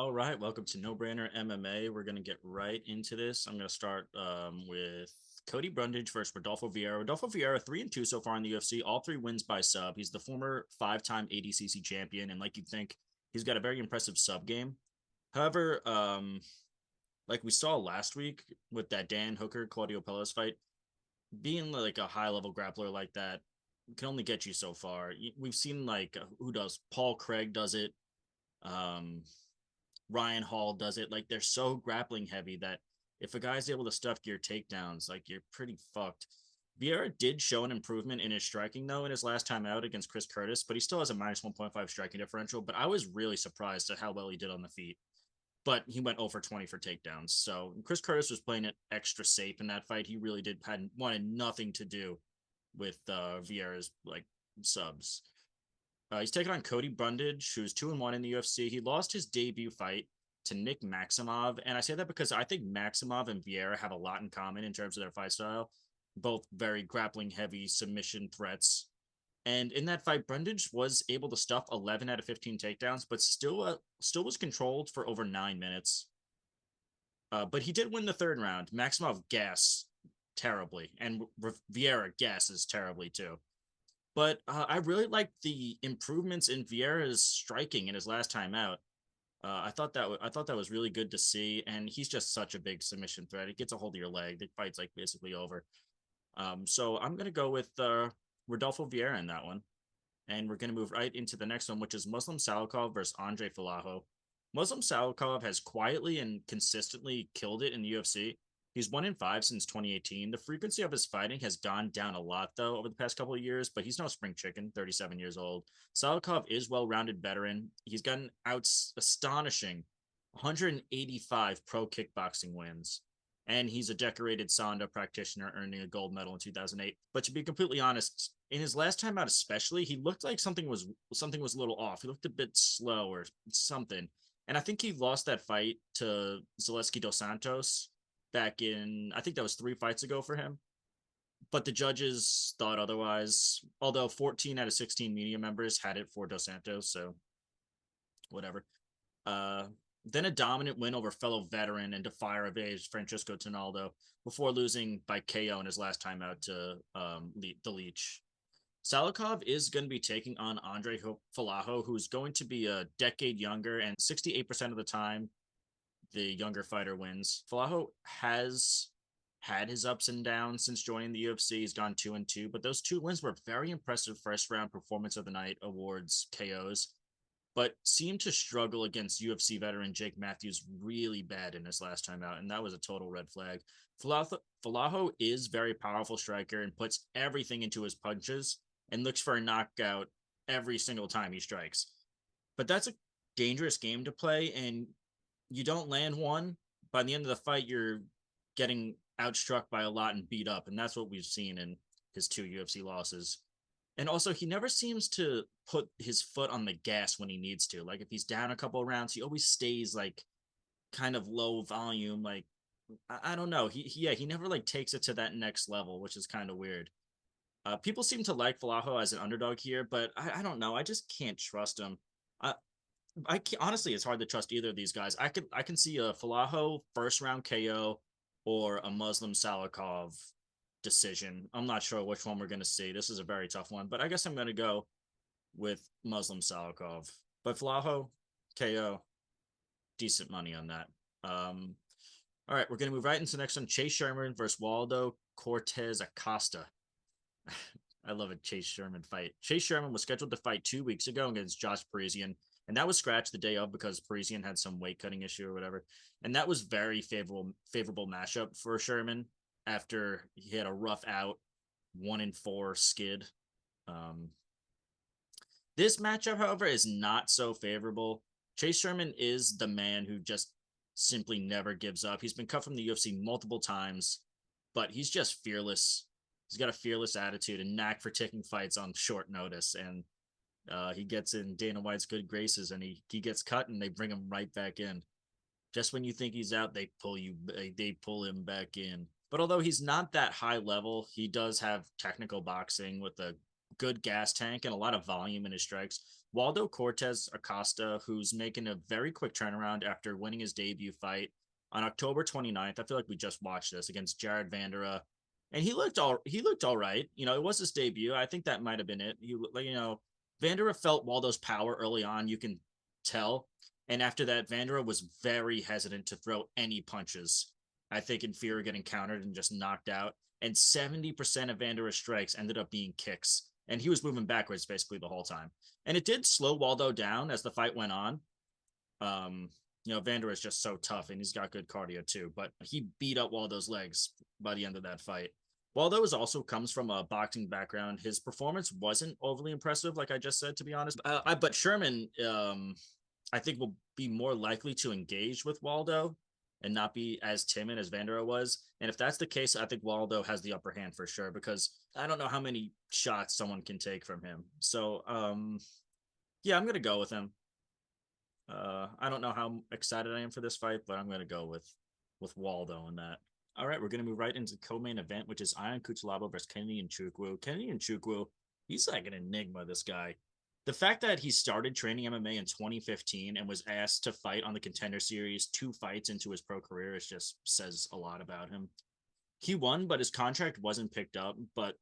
All right, welcome to No Brainer MMA. We're gonna get right into this. I'm gonna start with Cody Brundage versus Rodolfo Vieira. Rodolfo Vieira 3-2 so far in the UFC. All three wins by sub. He's the former five-time ADCC champion, and like you'd think, he's got a very impressive sub game. However, like we saw last week with that Dan Hooker Claudio Pellas fight, being like a high-level grappler like that can only get you so far. We've seen like who does Paul Craig does it. Um, Ryan Hall does it. Like they're so grappling heavy that if a guy's able to stuff your takedowns, like you're pretty fucked. Vieira did show an improvement in his striking though in his last time out against Chris Curtis, but he still has a minus 1.5 striking differential. But I was really surprised at how well he did on the feet. But he went over 20 for takedowns. So Chris Curtis was playing it extra safe in that fight. He really did had wanted nothing to do with Vieira's like subs. He's taking on Cody Brundage, who's 2-1 in the UFC. He lost his debut fight to Nick Maximov, and I say that because I think Maximov and Vieira have a lot in common in terms of their fight style. Both very grappling heavy submission threats. And in that fight, Brundage was able to stuff 11 out of 15 takedowns, but still was controlled for over 9 minutes. But he did win the third round. Maximov gas terribly, and Vieira gasses terribly too. But I really like the improvements in Vieira's striking in his last time out. I thought that was really good to see, and he's just such a big submission threat. It gets a hold of your leg. The fight's like basically over. So I'm gonna go with Rodolfo Vieira in that one, and we're gonna move right into the next one, which is Muslim Salikov versus Andre Falaho. Muslim Salikov has quietly and consistently killed it in the UFC. He's 1-5 since 2018. The frequency of his fighting has gone down a lot, though, over the past couple of years, but he's no spring chicken, 37 years old. Salikov is well-rounded veteran. He's gotten out astonishing 185 pro kickboxing wins, and he's a decorated Sanda practitioner, earning a gold medal in 2008. But to be completely honest, in his last time out, especially, he looked like something was a little off. He looked a bit slow or something, and I think he lost that fight to Zaleski dos Santos back in, I think that was 3 fights ago for him. But the judges thought otherwise, although 14 out of 16 media members had it for Dos Santos, so whatever. Uh, then a dominant win over fellow veteran and defier of age Francisco Tonaldo before losing by KO in his last time out to the Leech. Salikov is going to be taking on Andre Falaho, who's going to be a decade younger, and 68% of the time, the younger fighter wins. Falaho has had his ups and downs since joining the UFC. He's gone 2-2, but those two wins were very impressive first round performance of the night awards KOs, but seemed to struggle against UFC veteran Jake Matthews really bad in his last time out, and that was a total red flag. Falaho is very powerful striker and puts everything into his punches and looks for a knockout every single time he strikes. But that's a dangerous game to play, and you don't land one. By the end of the fight, you're getting outstruck by a lot and beat up, and that's what we've seen in his two UFC losses. And also, he never seems to put his foot on the gas when he needs to. Like if he's down a couple of rounds, he always stays like kind of low volume. Like I don't know. He never like takes it to that next level, which is kind of weird. People seem to like Falaho as an underdog here, but I don't know. I just can't trust him. I, honestly, it's hard to trust either of these guys. I can see a Falaho first round KO or a Muslim Salikov decision. I'm not sure which one we're going to see. This is a very tough one, but I guess I'm going to go with Muslim Salikov. But Falaho KO, decent money on that. All right, we're going to move right into the next one. Chase Sherman versus Waldo Cortez Acosta. I love a Chase Sherman fight. Chase Sherman was scheduled to fight 2 weeks ago against Josh Parisian, and that was scratched the day of because Parisian had some weight cutting issue or whatever. And that was very favorable matchup for Sherman after he had a rough out 1-4 skid. Um, this matchup, however, is not so favorable. Chase Sherman is the man who just simply never gives up. He's been cut from the UFC multiple times, but he's just fearless. He's got a fearless attitude and knack for taking fights on short notice. And he gets in Dana White's good graces, and he gets cut, and they bring him right back in. Just when you think he's out, they pull him back in. But although he's not that high level, he does have technical boxing with a good gas tank and a lot of volume in his strikes. Waldo Cortez Acosta, who's making a very quick turnaround after winning his debut fight on October 29th. I feel like we just watched this against Jared Vandera, and he looked all right. It was his debut. I think that might have been it. Vandera felt Waldo's power early on. You can tell. And after that, Vandera was very hesitant to throw any punches. I think in fear of getting countered and just knocked out. And 70% of Vandera's strikes ended up being kicks. And he was moving backwards basically the whole time. And it did slow Waldo down as the fight went on. Vandera is just so tough and he's got good cardio too. But he beat up Waldo's legs by the end of that fight. Waldo also comes from a boxing background. His performance wasn't overly impressive, like I just said, to be honest. But Sherman, I think, will be more likely to engage with Waldo and not be as timid as Vandera was. And if that's the case, I think Waldo has the upper hand for sure, because I don't know how many shots someone can take from him. So, yeah, I'm going to go with him. I don't know how excited I am for this fight, but I'm going to go with Waldo in that. All right, we're going to move right into the co-main event, which is Ion Cutelaba versus Kennedy Nzechukwu. Kennedy Nzechukwu, he's like an enigma, this guy. The fact that he started training MMA in 2015 and was asked to fight on the Contender Series 2 fights into his pro career is just says a lot about him. He won, but his contract wasn't picked up, but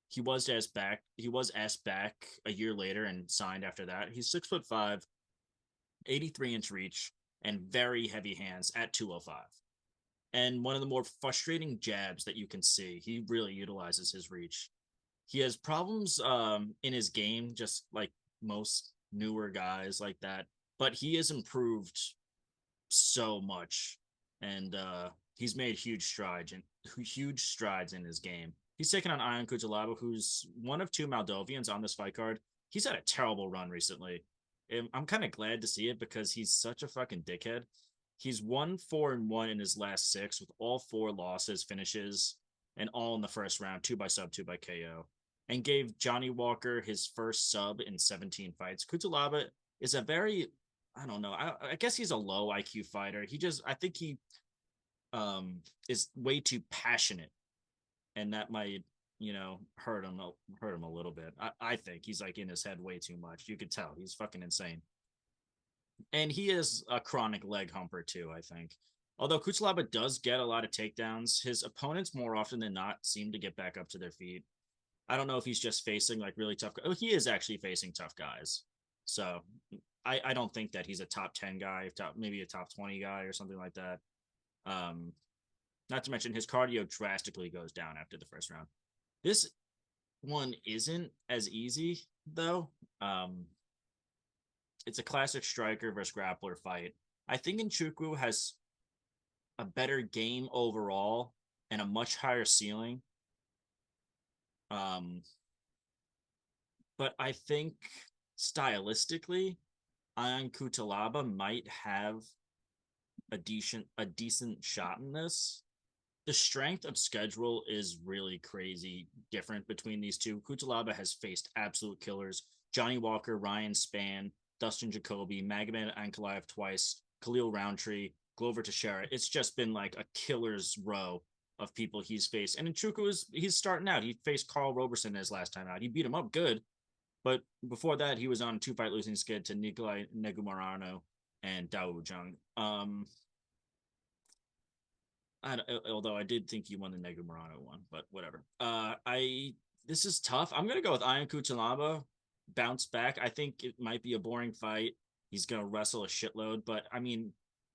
he was asked back. He was asked back a year later and signed after that. He's 6'5", 83-inch reach, and very heavy hands at 205. And one of the more frustrating jabs that you can see. He really utilizes his reach. He has problems in his game, just like most newer guys like that. But he has improved so much, and he's made huge strides in his game. He's taken on Ion Cutelaba, who's one of 2 Moldovians on this fight card. He's had a terrible run recently. I'm kind of glad to see it because he's such a fucking dickhead. He's 1-4-1 in his last 6 with all 4 losses, finishes, and all in the first round, 2 by sub, 2 by KO, and gave Johnny Walker his first sub in 17 fights. Cutelaba is a very, I don't know, I guess he's a low IQ fighter. I think he is way too passionate, and that might, hurt him a little bit. I think he's like in his head way too much. You could tell he's fucking insane. And he is a chronic leg humper too, I think. Although Cutelaba does get a lot of takedowns, his opponents more often than not seem to get back up to their feet. I don't know if he's just facing like really tough. Oh, he is actually facing tough guys. So I don't think that he's a top 10 guy, maybe a top 20 guy or something like that. Not to mention his cardio drastically goes down after the first round. This one isn't as easy though. It's a classic striker versus grappler fight. I think Nzechukwu has a better game overall and a much higher ceiling. But I think stylistically, Ion Cutelaba might have a decent shot in this. The strength of schedule is really crazy different between these two. Cutelaba has faced absolute killers: Johnny Walker, Ryan Spann, Dustin Jacoby, Magomed Ankalaev twice, Khalil Roundtree, Glover Teixeira. It's just been like a killer's row of people he's faced. And Nzechukwu he's starting out. He faced Carl Roberson his last time out. He beat him up good, but before that, he was on a 2-fight losing skid to Nikolai Negumarano and Dao Jung. Although I did think he won the Negumarano one, but whatever. This is tough. I'm gonna go with Ion Cutelaba. Bounce back. I think it might be a boring fight. He's gonna wrestle a shitload, but I mean,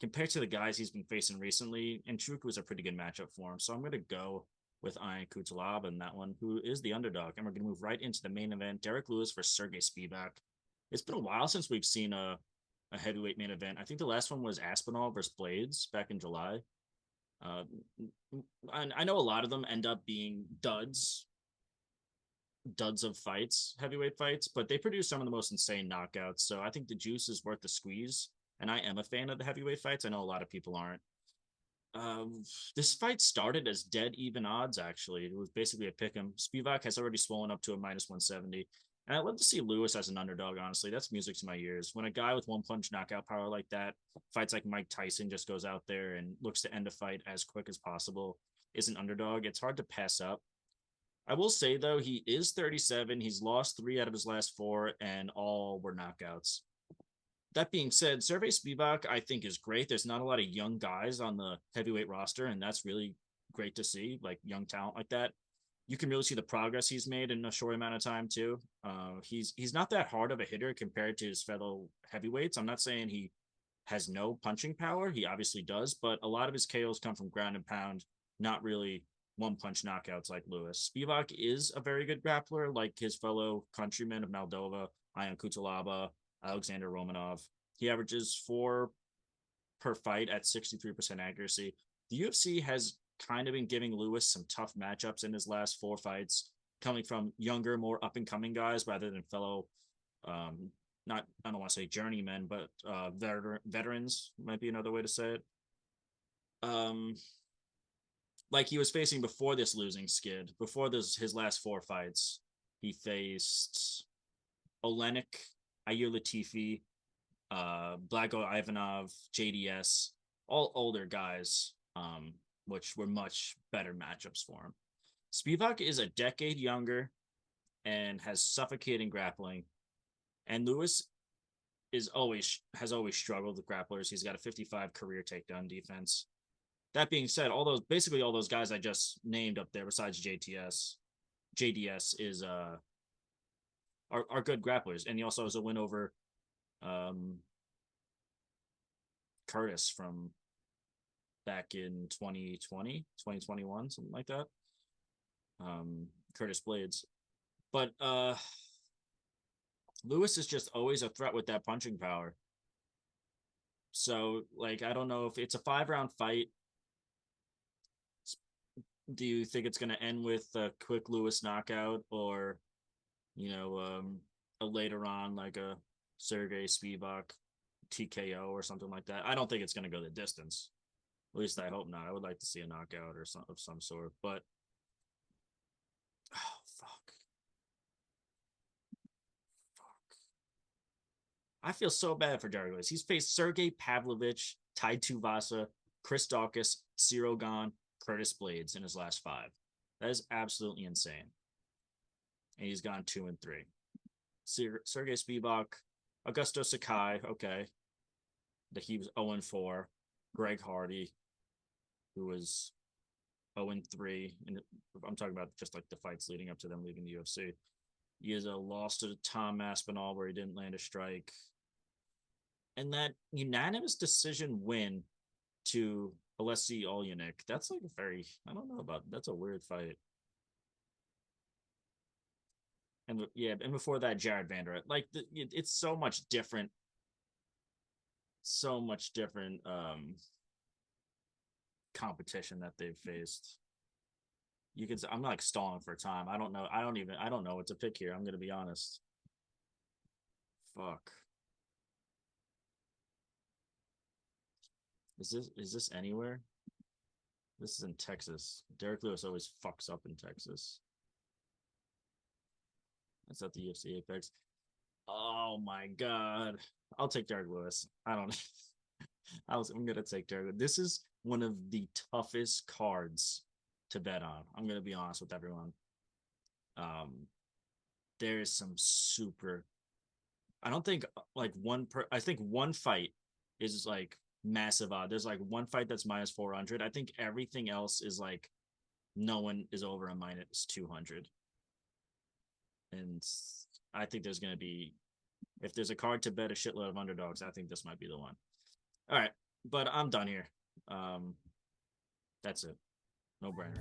compared to the guys he's been facing recently, Nzechukwu was a pretty good matchup for him. So I'm gonna go with Ion Cutelaba in that one, who is the underdog. And we're gonna move right into the main event: Derrick Lewis versus Sergey Spivak. It's been a while since we've seen a heavyweight main event. I think the last one was Aspinall versus Blades back in July. I know a lot of them end up being duds of fights, heavyweight fights, but they produce some of the most insane knockouts. So I think the juice is worth the squeeze. And I am a fan of the heavyweight fights. I know a lot of people aren't. This fight started as dead even odds, actually. It was basically a pick 'em. Spivak has already swollen up to a -170. And I'd love to see Lewis as an underdog, honestly. That's music to my ears. When a guy with one punch knockout power like that fights like Mike Tyson, just goes out there and looks to end a fight as quick as possible, is an underdog, it's hard to pass up. I will say though, he is 37. He's lost 3 out of his last 4, and all were knockouts. That being said, Sergey Spivak I think is great. There's not a lot of young guys on the heavyweight roster, and that's really great to see. Like young talent like that, you can really see the progress he's made in a short amount of time too. He's not that hard of a hitter compared to his fellow heavyweights. I'm not saying he has no punching power. He obviously does, but a lot of his KOs come from ground and pound, not really one punch knockouts like Lewis. Spivak is a very good grappler, like his fellow countrymen of Moldova, Ion Kutalaba, Alexander Romanov. He averages 4 per fight at 63% accuracy. The UFC has kind of been giving Lewis some tough matchups in his last 4 fights, coming from younger, more up and coming guys rather than fellow, not I don't want to say journeymen, but veterans might be another way to say it. Um, like he was facing before this losing skid, before this his last 4 fights, he faced Olenek, Ayur Latifi, Blago Ivanov, JDS, all older guys, which were much better matchups for him. Spivak is a decade younger and has suffocating grappling, and Lewis is always has always struggled with grapplers. He's got a 55 career takedown defense. That being said, all those guys I just named up there, besides JDS is are good grapplers, and he also has a win over um, Curtis from back in 2020, 2021, something like that. Curtis Blades. But Lewis is just always a threat with that punching power. So, like, I don't know if it's a 5 round fight. Do you think it's going to end with a quick Lewis knockout, or, you know, a later on, like a Sergey Spivak TKO or something like that? I don't think it's going to go the distance. At least I hope not. I would like to see a knockout or some of some sort. But oh fuck, fuck. I feel so bad for Derrick Lewis. He's faced Sergey Pavlovich, Tai Tuvasa, Chris Dawkins, Ciro Gane, Curtis Blades in his last 5. That is absolutely insane. And he's gone 2-3. Sergey Spivak, Augusto Sakai, okay. That he was 0-4. Greg Hardy, who was 0-3. And I'm talking about just like the fights leading up to them leaving the UFC. He has a loss to Tom Aspinall where he didn't land a strike. And that unanimous decision win to Alessi Olyanyk, that's like a very, I don't know about, that's a weird fight. And yeah, and before that, Jared Vanderat. Like, it's so much different, so much different competition that they've faced. You can, I'm like stalling for time. I don't know. I don't know what to pick here. I'm gonna be honest. Fuck. Is this anywhere? This is in Texas. Derrick Lewis always fucks up in Texas. That's at the UFC Apex. Oh my god. I'll take Derrick Lewis. I don't I'm gonna take Derrick. This is one of the toughest cards to bet on. I'm gonna be honest with everyone. Um there is some super, I don't think like I think one fight is like massive odd. There's like one fight that's minus 400. I think everything else is like no one is over a minus 200. And I think there's going to be, if there's a card to bet a shitload of underdogs, I think this might be the one. All right, but I'm done here. That's it. No brainer.